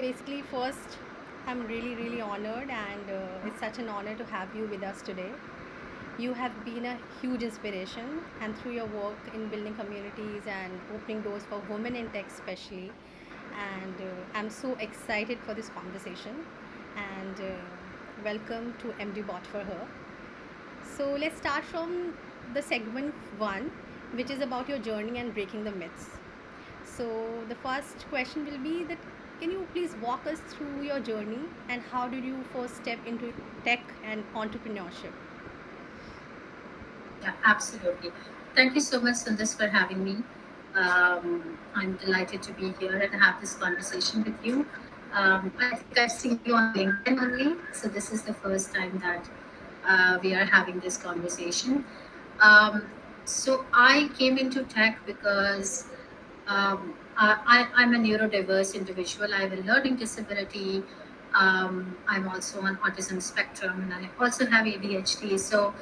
Basically, first, I'm really honored, and it's such an honor to have you with us today. You have been a huge inspiration, and through your work in building communities and opening doors for women in tech, especially. And I'm so excited for this conversation. And welcome to MD Bot for her. So let's start from the segment one, which is about your journey and breaking the myths. So the first question will be that can you please walk us through your journey and how did you first step into tech and entrepreneurship? Yeah, absolutely. Thank you so much, Sundar, for having me. I'm delighted to be here and have this conversation with you. I think I've seen you on LinkedIn only, so this is the first time that we are having this conversation. Um, so I came into tech because I'm a neurodiverse individual. I have a learning disability. I'm also on autism spectrum, and I also have ADHD. So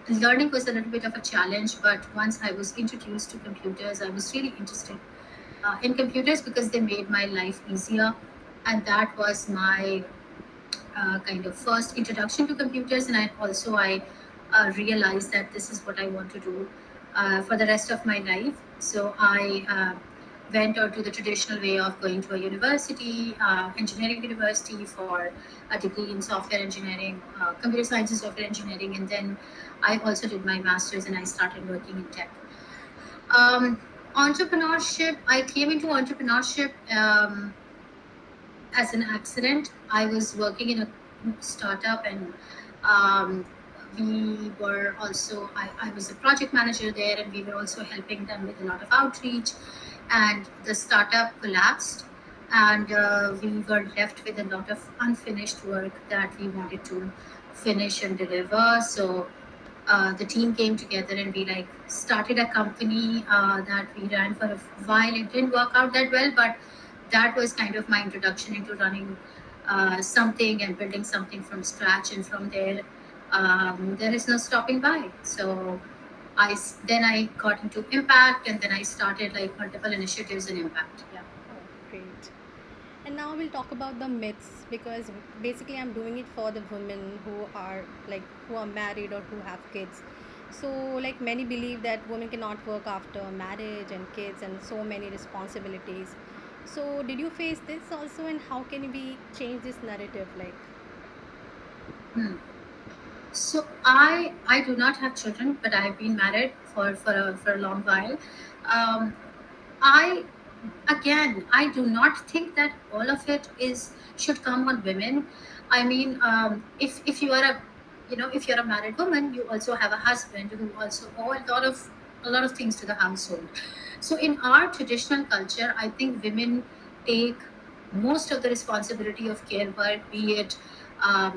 learning was a little bit of a challenge. But once I was introduced to computers, I was really interested in computers because they made my life easier, and that was my kind of first introduction to computers. And I realized that this is what I want to do for the rest of my life. So I went to the traditional way of going to a university, engineering university, for a degree in software engineering, computer science and software engineering, and then I also did my master's and I started working in tech. Um, Entrepreneurship, I came into entrepreneurship as an accident. I was working in a startup, and um, we were also, I was a project manager there, and we were also helping them with a lot of outreach. And the startup collapsed, and we were left with a lot of unfinished work that we wanted to finish and deliver. So the team came together and we like started a company that we ran for a while. It didn't work out that well, but that was kind of my introduction into running something and building something from scratch. And from there, there is no stopping by. So then I got into impact, and then I started like multiple initiatives in impact. Yeah. Oh, great. And now we'll talk about the myths because basically I'm doing it for the women who are married or who have kids. So like many believe that women cannot work after marriage and kids and so many responsibilities. So did you face this also and how can we change this narrative like? Hmm. So I do not have children, but I've been married for a long while. Um, I again, I do not think that all of it is should come on women. I mean, if you are a, if you're a married woman, you also have a husband who also owe a lot of things to the household. So in our traditional culture, I think women take most of the responsibility of care work, be it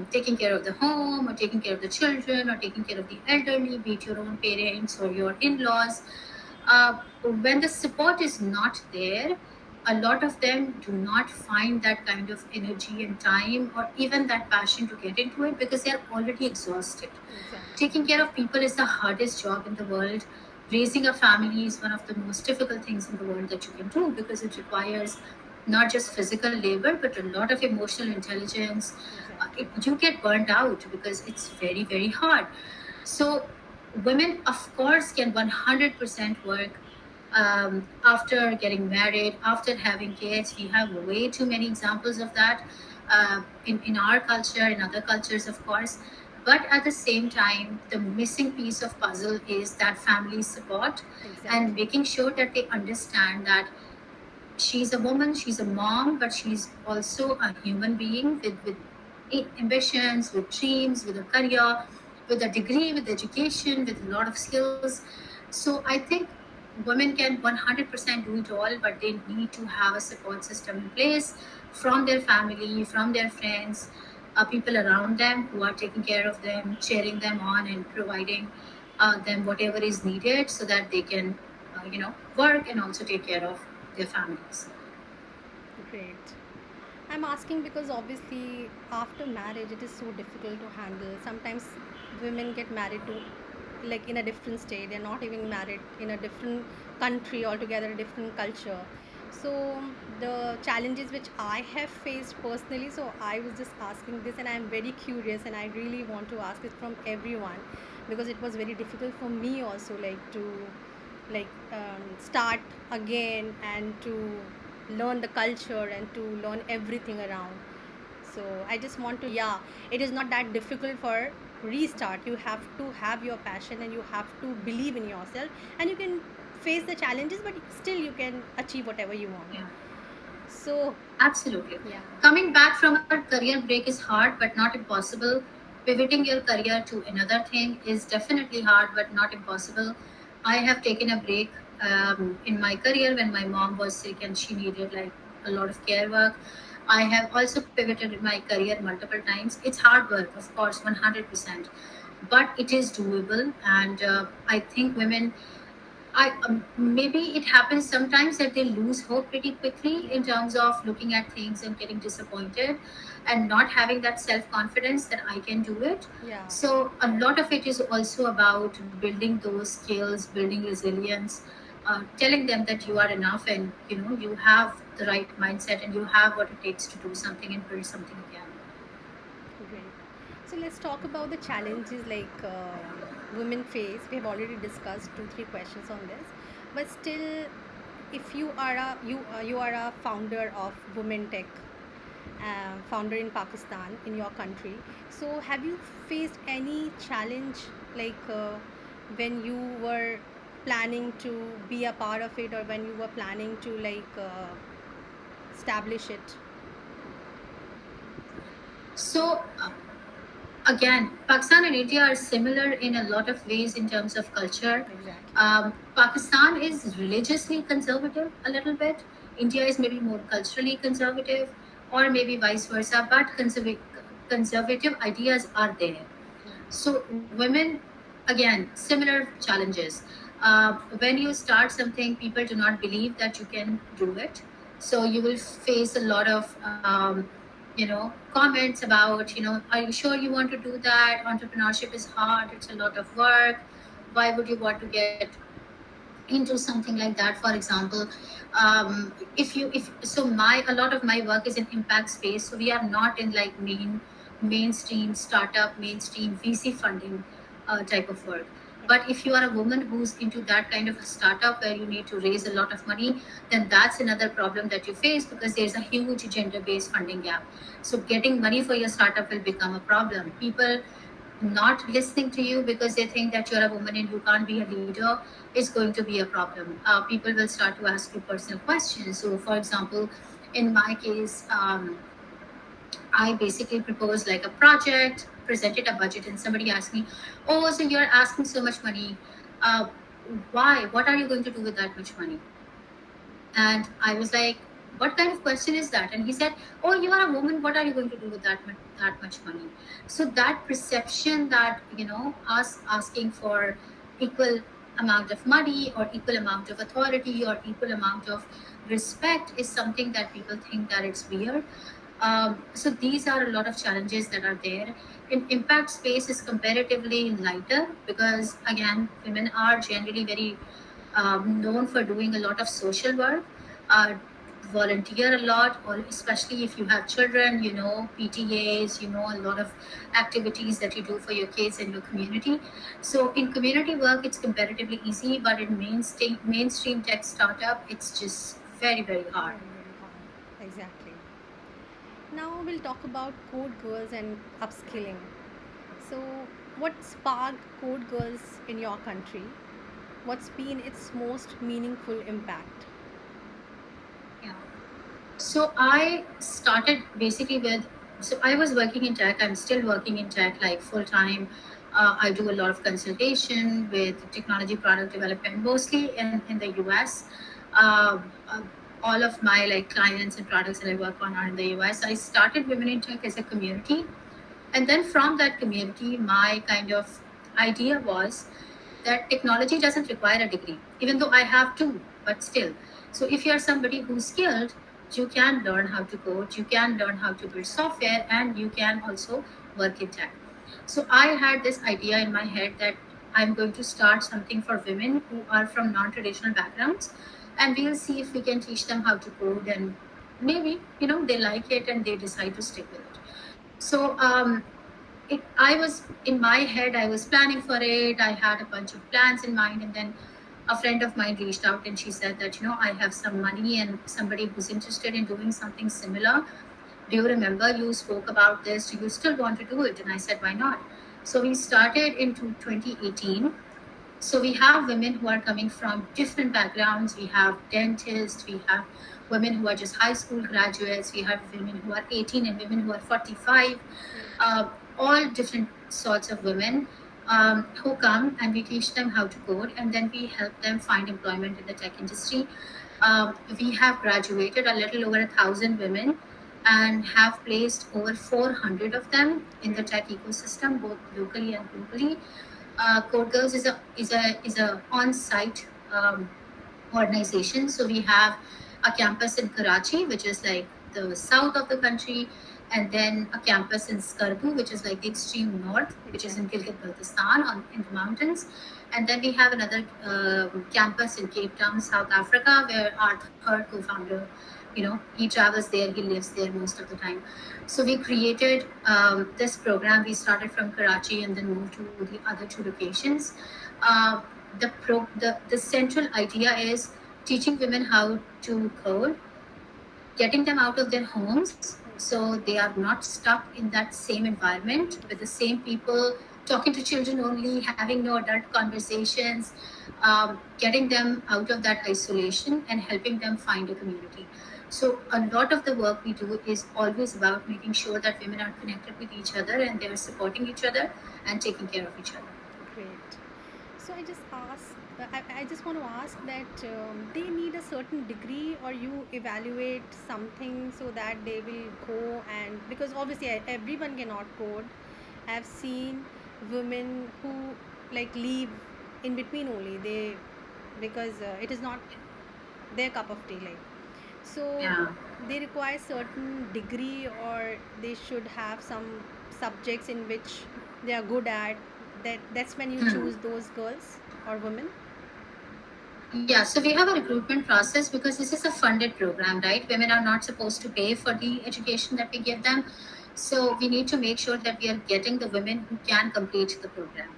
taking care of the home or taking care of the children or taking care of the elderly, be it your own parents or your in-laws. When the support is not there, a lot of them do not find that kind of energy and time or even that passion to get into it because they're already exhausted. Exactly. Taking care of people is the hardest job in the world. Raising a family is one of the most difficult things in the world that you can do because it requires not just physical labor but a lot of emotional intelligence. Exactly. You get burnt out because it's very hard. So women, of course, can 100% work after getting married, after having kids. We have way too many examples of that in our culture, in other cultures, of course. But at the same time, the missing piece of puzzle is that family support and Exactly. making sure that they understand that she's a woman, she's a mom, but she's also a human being with ambitions, with dreams, with a career, with a degree, with education, with a lot of skills. So I think women can 100% do it all, but they need to have a support system in place from their family, from their friends, people around them who are taking care of them, cheering them on, and providing them whatever is needed so that they can, work and also take care of their families. Great. I'm asking because obviously after marriage it is so difficult to handle. Sometimes women get married to like in a different state. They're not even married in a different country altogether, a different culture. So the challenges which I have faced personally, so I was just asking this, and I'm very curious, and I really want to ask it from everyone, because it was very difficult for me also, like to start again and to learn the culture and to learn everything around. So I just want to, yeah, it is not that difficult for restart. You have to have your passion and you have to believe in yourself, and you can face the challenges, but still you can achieve whatever you want. Yeah, So absolutely. yeah. Coming back from a career break is hard, but not impossible. Pivoting your career to another thing is definitely hard, but not impossible. I have taken a break in my career when my mom was sick and she needed like a lot of care work. I have also pivoted in my career multiple times. It's hard work, of course, 100%, but it is doable. And I think women, maybe it happens sometimes that they lose hope pretty quickly in terms of looking at things and getting disappointed and not having that self confidence that I can do it. Yeah. So a lot of it is also about building those skills, building resilience, telling them that you are enough, and you have the right mindset and you have what it takes to do something and build something again. Great. So let's talk about the challenges like women face. We have already discussed two, three questions on this, but still, if you are a founder of Women Tech, founder in Pakistan, in your country. So have you faced any challenge like when you were planning to be a part of it, or when you were planning to establish it? So again, Pakistan and India are similar in a lot of ways in terms of culture. Exactly. Pakistan is religiously conservative a little bit. India is maybe more culturally conservative, or maybe vice versa. But conservative ideas are there. So women, again, similar challenges. When you start something, people do not believe that you can do it. So you will face a lot of comments about, are you sure you want to do that? Entrepreneurship is hard. It's a lot of work. Why would you want to get into something like that? For example, if so, my a lot of my work is in impact space, so we are not in like mainstream startup, mainstream VC funding type of work. But if you are a woman who's into that kind of a startup where you need to raise a lot of money, then that's another problem that you face, because there's a huge gender based funding gap. So getting money for your startup will become a problem. People not listening to you because they think that you're a woman and you can't be a leader is going to be a problem. People will start to ask you personal questions. So, for example, in my case, I basically proposed like a project, presented a budget, and somebody asked me, "Oh, so you're asking so much money? Uh, why? What are you going to do with that much money?" And I was like, "What kind of question is that?" And he said, "Oh, you are a woman. What are you going to do with that much money?" So that perception that us asking for equal amount of money or equal amount of authority or equal amount of respect is something that people think that it's weird. So these are a lot of challenges that are there. In impact space is comparatively lighter because again, women are generally very known for doing a lot of social work, uh, volunteer a lot, or especially if you have children, PTAs, a lot of activities that you do for your kids and your community. So in community work, it's comparatively easy, but in mainstream tech startup, it's just very, very hard. Very, very hard. Exactly. Now we'll talk about Code Girls and upskilling. So, what sparked Code Girls in your country? What's been its most meaningful impact? Yeah. So I started basically with, so I was working in tech. I'm still working in tech like full time. I do a lot of consultation with technology product development, mostly in the US. Uh, uh, all of my like clients and products that I work on are in the US. I started Women in Tech as a community, and then from that community, my kind of idea was that technology doesn't require a degree, even though I have two, but still. So if you're somebody who's skilled, you can learn how to code, you can learn how to build software, and you can also work in tech. So I had this idea in my head that I'm going to start something for women who are from non traditional backgrounds. and we'll see if we can teach them how to code, and maybe they like it and they decide to stick with it. So I was in my head, I was planning for it, I had a bunch of plans in mind, and then a friend of mine reached out and she said that I have some money and somebody who's interested in doing something similar. Do you remember you spoke about this? Do you still want to do it? And I said, why not? So we started in 2018. So we have women who are coming from different backgrounds. We have dentists, we have women who are just high school graduates, we have women who are 18 and women who are 45, uh, all different sorts of women who come, and we teach them how to code, and then we help them find employment in the tech industry. We have graduated a little over 1,000 women and have placed over 400 of them in the tech ecosystem, both locally and globally. Code Girls is a on-site organization. So we have a campus in Karachi, which is like the south of the country, and then a campus in Skardu, which is like the extreme north, which is in Gilgit-Baltistan in the mountains. And then we have another campus in Cape Town, South Africa, where our third co-founder, he travels there, he lives there most of the time. So we created this program. We started from Karachi and then moved to the other two locations. Uh, the central idea is teaching women how to code, getting them out of their homes so they are not stuck in that same environment with the same people, talking to children only, having no adult conversations, getting them out of that isolation and helping them find a community. So a lot of the work we do is always about making sure that women are connected with each other and they are supporting each other and taking care of each other. Great. So I just want to ask that they need a certain degree, or you evaluate something so that they will go, and because obviously everyone cannot code. I've seen women who like leave in between only, they because it is not their cup of tea, like. So Yeah. they require certain degree, or they should have some subjects in which they are good at. That's when you Hmm. choose those girls or women. Yeah, so we have a recruitment process because this is a funded program, right? Women are not supposed to pay for the education that we give them. So we need to make sure that we are getting the women who can complete the program.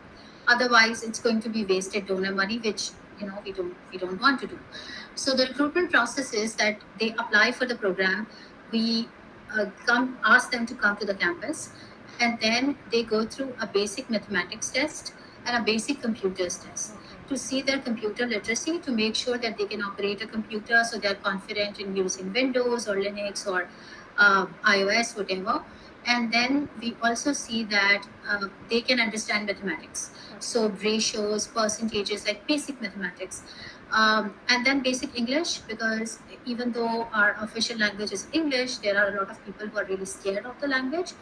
Otherwise, it's going to be wasted donor money, which we don't want to do. So the recruitment process is that they apply for the program. We come ask them to come to the campus, and then they go through a basic mathematics test and a basic computers test Okay. to see their computer literacy, to make sure that they can operate a computer, so they're confident in using Windows or Linux or iOS, whatever. And then we also see that they can understand mathematics, so Okay. ratios, percentages, like basic mathematics. And then basic English, because even though our official language is English, there are a lot of people who are really scared of the language.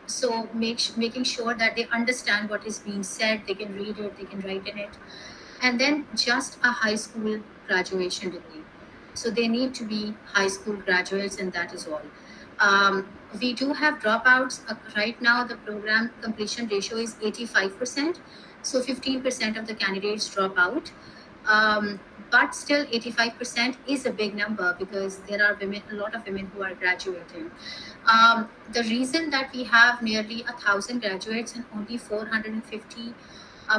So making sure that they understand what is being said, they can read it, they can write in it. And then just a high school graduation degree. So they need to be high school graduates, and that is all. We do have dropouts. Right now, the program completion ratio is 85%. So 15% of the candidates drop out. Um, but still, 85% is a big number because there are women, a lot of women who are graduating. The reason that we have nearly 1,000 graduates and only 450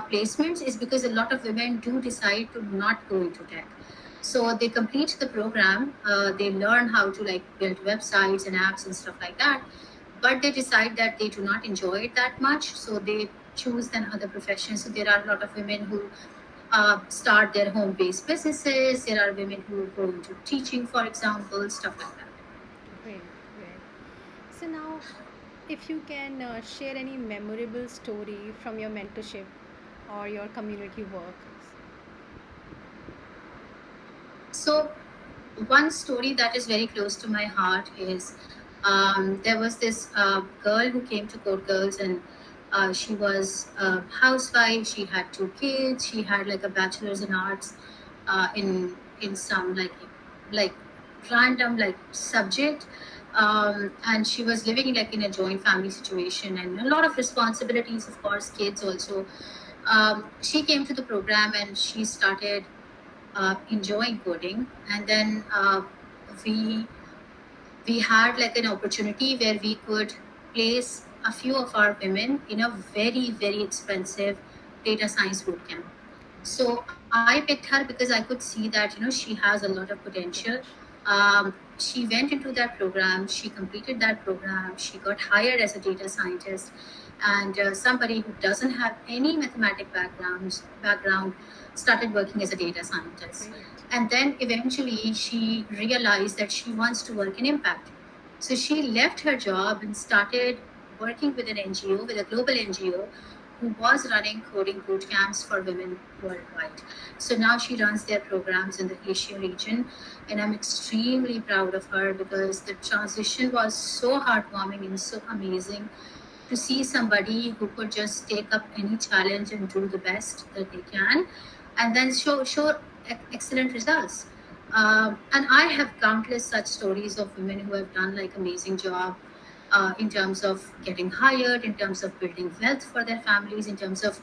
placements is because a lot of women do decide to not go into tech. So they complete the program, they learn how to like build websites and apps and stuff like that, but they decide that they do not enjoy it that much, so they choose then other professions. So there are a lot of women who start their home-based businesses. There are women who go into teaching, for example, stuff like that. Great. Great. So now, if you can share any memorable story from your mentorship or your community work. So one story that is very close to my heart is there was this girl who came to Code Girls, and she was a housewife. She had two kids. She had like a bachelor's in arts in some like random like subject. And she was living like in a joint family situation and a lot of responsibilities, of course, kids also. She came to the program and she started enjoying coding, and then we we had like an opportunity where we could place a few of our women in a very expensive data science bootcamp. So I picked her because I could see that she has a lot of potential. Potential. She went into that program, she completed that program, she got hired as a data scientist, and somebody who doesn't have any mathematic background started working as a data scientist. Great. And then eventually she realized that she wants to work in impact. So she left her job and started working with an NGO, with a global NGO, who was running coding boot camps for women worldwide. So now she runs their programs in the Asia region, and I'm extremely proud of her because the transition was so heartwarming and so amazing to see somebody who could just take up any challenge and do the best that they can, and then show excellent results. And I have countless such stories of women who have done like amazing job in terms of getting hired, in terms of building wealth for their families, in terms of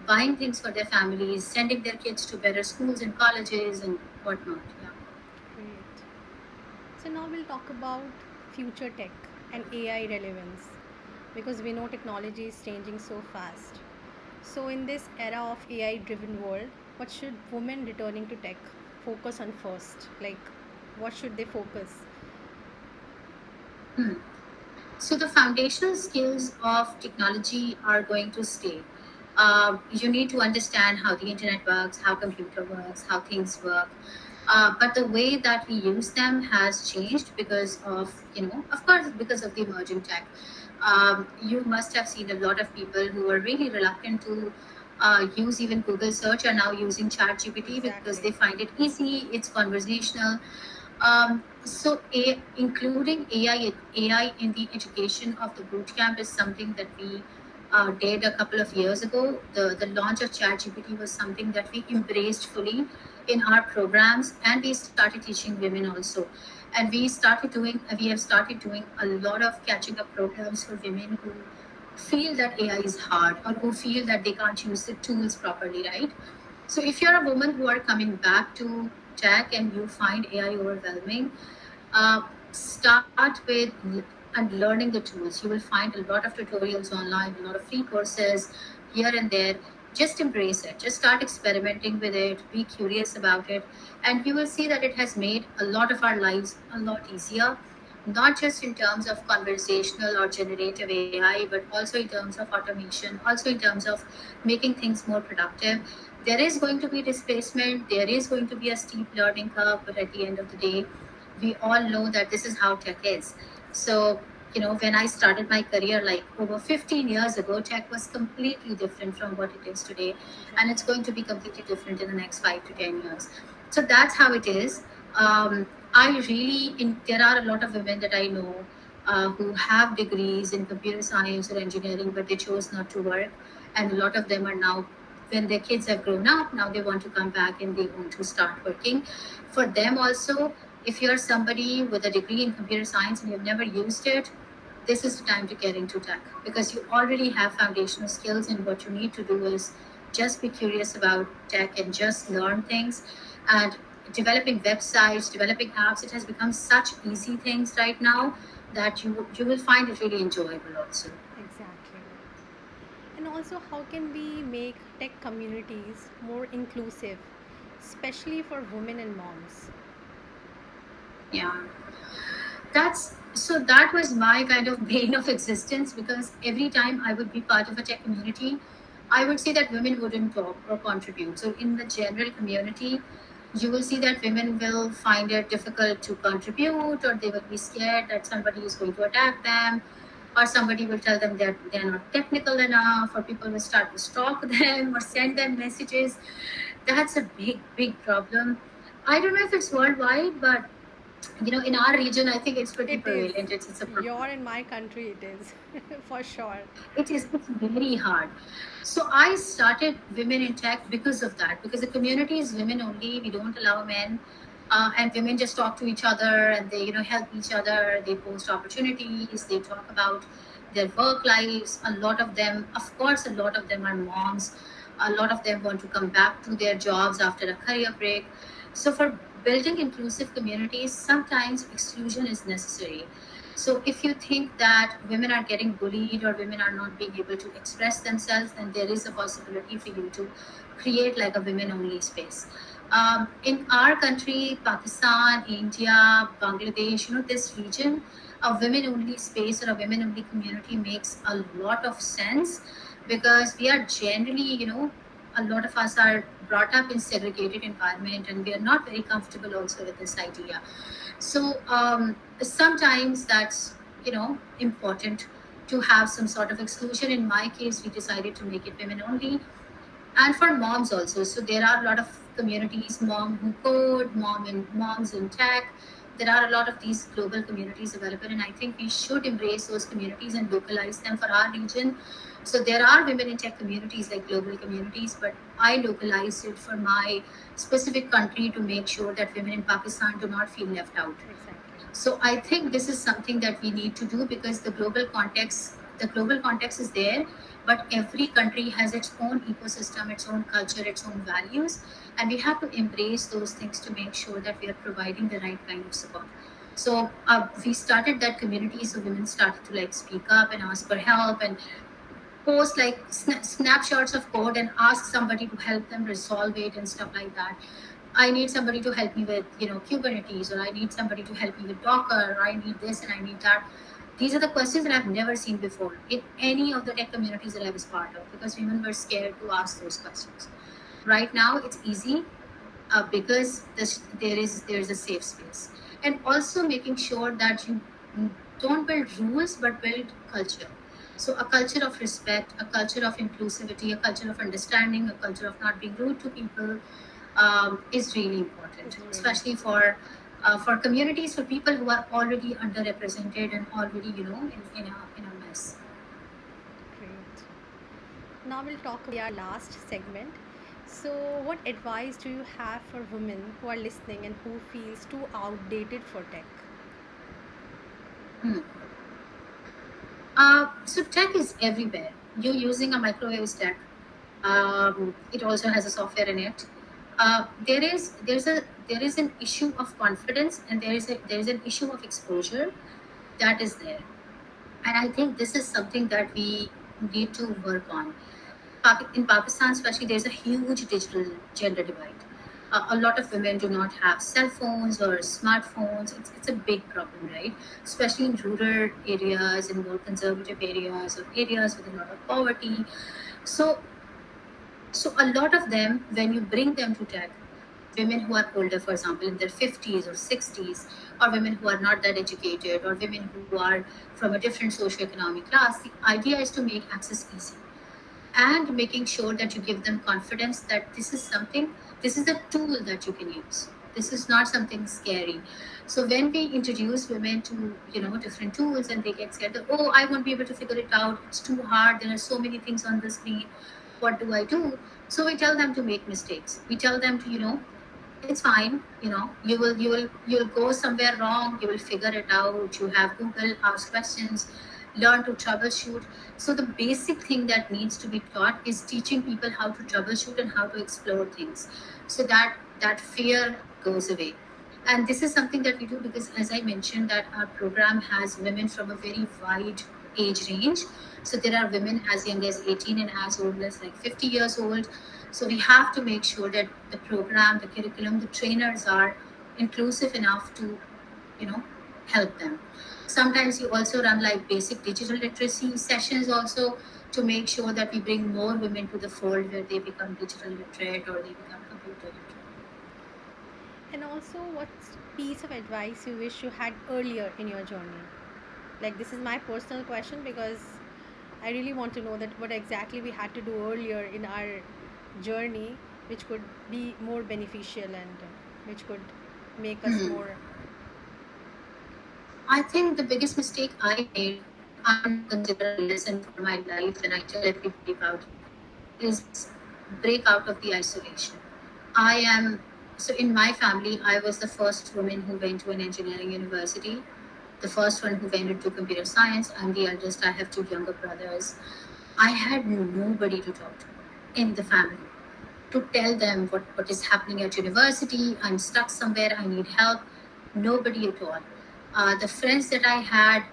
buying things for their families, sending their kids to better schools and colleges and whatnot. Yeah. Great. So now we'll talk about future tech and AI relevance because we know technology is changing so fast. So in this era of AI driven world, what should women returning to tech focus on first? Like what should they focus? Hmm. So the foundational skills of technology are going to stay. You need to understand how the internet works, how computer works, how things work. But the way that we use them has changed because of, of course, because of the emerging tech. You must have seen a lot of people who were really reluctant to use even Google search are now using ChatGPT because they Exactly. find it easy, it's conversational. Including AI in the education of the bootcamp is something that we did a couple of years ago. The launch of ChatGPT was something that we embraced fully in our programs, and we started teaching women also. And we have started doing a lot of catching up programs for women who feel that AI is hard or who feel that they can't use the tools properly, right? So if you're a woman who are coming back to tech and you find AI overwhelming, start with and learning the tools. You will find a lot of tutorials online, a lot of free courses here and there. Just embrace it. Just start experimenting with it. Be curious about it. And you will see that it has made a lot of our lives a lot easier, not just in terms of conversational or generative AI, but also in terms of automation, also in terms of making things more productive. There is going to be displacement, there is going to be a steep learning curve, but at the end of the day, we all know that this is how tech is. So, when I started my career like over 15 years ago, tech was completely different from what it is today. And it's Exactly. going to be completely different in the next 5 to 10 years. So that's how it is. There are a lot of women that I know who have degrees in computer science or engineering, but they chose not to work. And a lot of them are now, when their kids have grown up, now they want to come back and they want to start working. For them also, if you're somebody with a degree in computer science and you've never used it, this is the time to get into tech because you already have foundational skills, and what you need to do is just be curious about tech and just learn things. And developing websites, developing apps, it has become such easy things right now that you will find it really enjoyable also. Exactly. And also, how can we make tech communities more inclusive, especially for women and moms? Yeah. That was my kind of bane of existence because every time I would be part of a tech community, I would see that women wouldn't talk or contribute. So in the general community, you will see that women will find it difficult to contribute, or they will be scared that somebody is going to attack them, or somebody will tell them that they're not technical enough, or people will start to stalk them or send them Exactly. messages. That's a big problem. I don't know if it's worldwide, but in our region, I think it's pretty It is. prevalent. It's a problem. Your in my country, it is. For sure. It's very hard. So I started Women in Tech because of that, because the community is women only. We don't allow men. And women just talk to each other and they, help each other. They post opportunities. They talk about their work lives. A lot of them, of course, a lot of them are moms. A lot of them want to come back to their jobs after a career break. So for building inclusive communities, sometimes exclusion is necessary. So if you think that women are getting bullied or women are not being able to express themselves, then there is a possibility for you to create like a women only space. In our country, Pakistan, India, Bangladesh, this region, a women only space or a women only community makes a lot of sense, because we are generally, a lot of us are brought up in segregated environment, and we are not very comfortable also with this idea. So sometimes that's, important to have some sort of exclusion. In my case, we decided to make it women only, and for moms also. So there are a lot of communities, mom who code, moms in tech. There are a lot of these global communities available, and I think we should embrace those communities and localize them for our region. So there are women in tech communities like global communities, but I localized it for my specific country to make sure that women in Pakistan do not feel left out. Exactly. So I think this is something that we need to do, because the global context is there, but every country has its own ecosystem, its own culture, its own values, and we have to embrace those things to make sure that we are providing the right kind of support. So we started that community, so women started to like speak up and ask for help and post like snapshots of code and ask somebody to help them resolve it and stuff like that. I need somebody to help me with, Kubernetes, or I need somebody to help me with Docker, or I need this and I need that. These are the questions that I've never seen before in any of the tech communities that I was part of, because women were scared to ask those questions. Right now, it's easy, because there's a safe space, and also making sure that you don't build rules but build culture. So a culture of respect, a culture of inclusivity, a culture of understanding, a culture of not being rude to people, is really important, It's really especially for communities, for people who are already underrepresented and already, in a mess. great. Now we'll talk about our last segment. So, what advice do you have for women who are listening and who feels too outdated for tech? Hmm. So tech is everywhere. You're using a microwave stack. It also has a software in it. There is an issue of confidence, and there is an issue of exposure that is there, and I think this is something that we need to work on. In Pakistan, especially, there's a huge digital gender divide. A lot of women do not have cell phones or smartphones. It's a big problem, right? Especially in rural areas, in more conservative areas, or areas with a lot of poverty. So, so a lot of them, when you bring them to tech, women who are older, for example, in their 50s or 60s, or women who are not that educated, or women who are from a different socioeconomic class, the idea is to make access easy, and making sure that you give them confidence that this is a tool that you can use. This is not something scary. So when we introduce women to, different tools, and they get scared that, oh, I won't be able to figure it out, it's too hard, there are so many things on the screen, what do I do? So we tell them to make mistakes. We tell them to, it's fine, you'll go somewhere wrong, you will figure it out. You have Google, ask questions, learn to troubleshoot. So the basic thing that needs to be taught is teaching people how to troubleshoot and how to explore things, so that that fear goes away. And this is something that we do because, as I mentioned, that our program has women from a very wide age range. So there are women as young as 18 and as old as like 50 years old. So we have to make sure that the program, the curriculum, the trainers are inclusive enough to, you know, help them. Sometimes you also run like basic digital literacy sessions also, to make sure that we bring more women to the fold where they become digital literate or they become computer literate. And also, what's piece of advice you wish you had earlier in your journey? Like, this is my personal question because I really want to know that what exactly we had to do earlier in our journey, which could be more beneficial and which could make us Hmm. more. I think the biggest mistake I made, which I now consider a lesson for my life, and I tell everybody about it, is break out of the isolation. I am so in my family, I was the first woman who went to an engineering university, the first one who went into computer science. I'm the eldest. I have two younger brothers. I had nobody to talk to. in the family, to tell them what is happening at university. I'm stuck somewhere, I need help. Nobody at all. The friends that I had,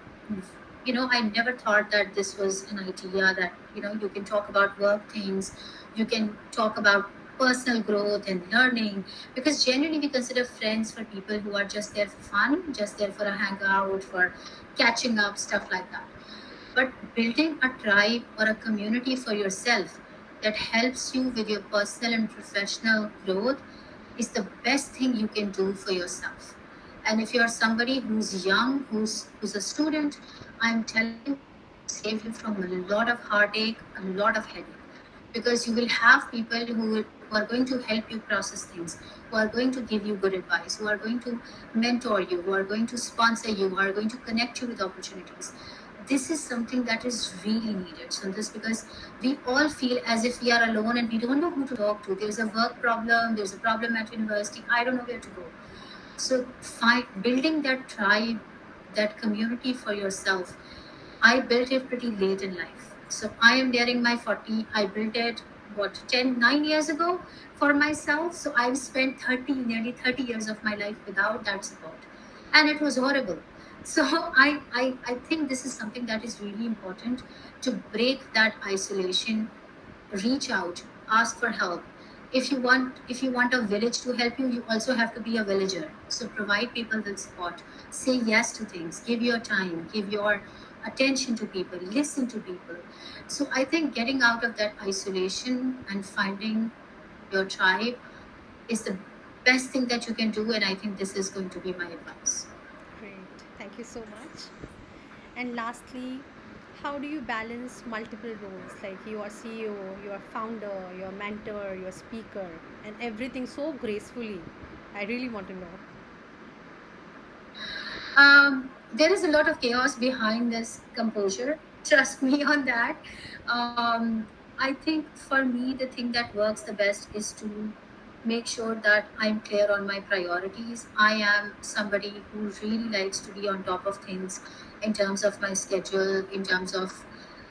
I never thought that this was an idea that, you can talk about work things, you can talk about personal growth and learning. Because generally, we consider friends for people who are just there for fun, just there for a hangout, for catching up, stuff like that. But building a tribe or a community for yourself that helps you with your personal and professional growth is the best thing you can do for yourself. And if you're somebody who's young, who's a student, I'm telling you, it's going to save you from a lot of heartache, a lot of headache, because you will have people who are going to help you process things, who are going to give you good advice, who are going to mentor you, who are going to sponsor you, who are going to connect you with opportunities. This is something that is really needed, Sundar, because we all feel as if we are alone and we don't know who to talk to. There's a work problem, there's a problem at university, I don't know where to go. So, building that tribe, that community for yourself, I built it pretty late in life. So I am nearing my 40. I built it, 9 years ago for myself. So I've spent nearly 30 years of my life without that support. And it was horrible. So I think this is something that is really important, to break that isolation, reach out, ask for help. If you want a village to help you, you also have to be a villager. So provide people with support, say yes to things, give your time, give your attention to people, listen to people. So I think getting out of that isolation and finding your tribe is the best thing that you can do, and I think this is going to be my advice. Great. Thank you so much. And lastly, how do you balance multiple roles like you are CEO, you are founder, you are mentor, you are speaker, and everything so gracefully? I really want to know. There is a lot of chaos behind this composure. Trust me on that. I think for me, the thing that works the best is to make sure that I'm clear on my priorities. I am somebody who really likes to be on top of things in terms of my schedule, in terms of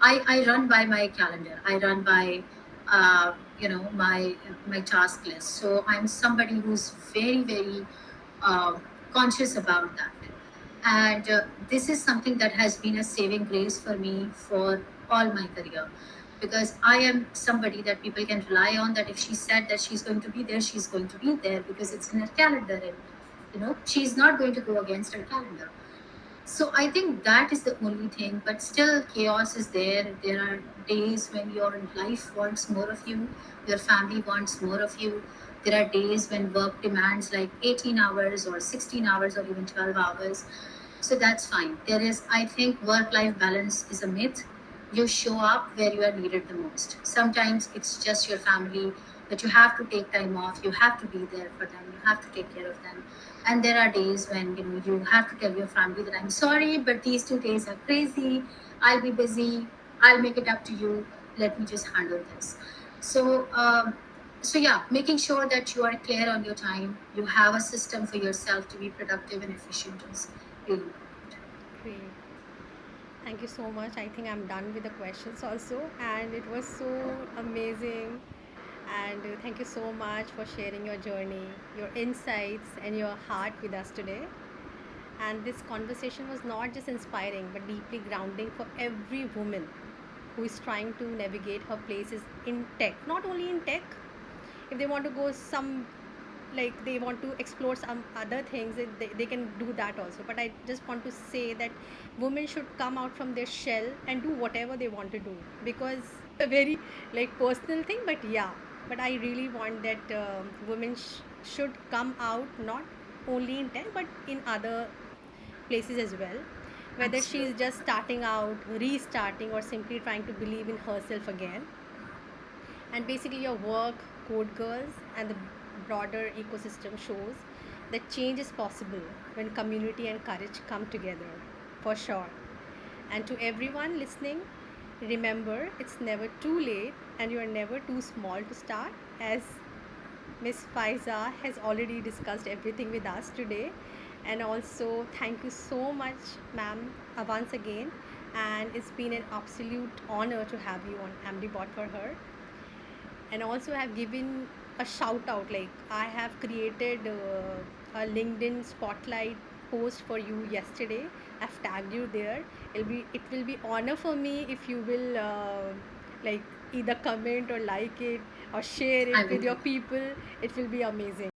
I run by my calendar. I run by my task list. So I'm somebody who's very, very uh, conscious about that. And this is something that has been a saving grace for me for all my career, because I am somebody that people can rely on, that if she said that she's going to be there, she's going to be there because it's in her calendar, and she's not going to go against her calendar. So I think that is the only thing, but still chaos is there. There are days when your life wants more of you, your family wants more of you. There are days when work demands like 18 hours or 16 hours or even 12 hours. So that's fine. There is, I think, work life balance is a myth. You show up where you are needed the most. Sometimes it's just your family that you have to take time off, you have to be there for them, you have to take care of them. And there are days when you have to tell your family that I'm sorry, but these 2 days are crazy. I'll be busy. I'll make it up to you. Let me just handle this. So, yeah, making sure that you are clear on your time, you have a system for yourself to be productive and efficient is really important. Great. Thank you so much. I think I'm done with the questions also, and it was so amazing. And thank you so much for sharing your journey, your insights, and your heart with us today. And this conversation was not just inspiring but deeply grounding for every woman who is trying to navigate her places in tech. Not only in tech, if they want to go some, like they want to explore some other things, they can do that also. But I just want to say that women should come out from their shell and do whatever they want to do, because a very like personal thing, but yeah, but I really want that women should come out, not only in tech but in other places as well, whether she is Absolutely. just starting out, restarting, or simply trying to believe in herself again. And basically, your work, Code Girls, and the broader ecosystem shows that change is possible when community and courage come together, for sure. And to everyone listening, remember it's never too late and you are never too small to start, as Miss Faiza has already discussed everything with us today. And also, thank you so much, ma'am, once again. And it's been an absolute honor to have you on AmdiBot for her. and also have given a shout out, like I have created a LinkedIn spotlight post for you yesterday. I've tagged you there. It will be honor for me if you will like either comment or like it or share I it will with do your that. people. It will be amazing.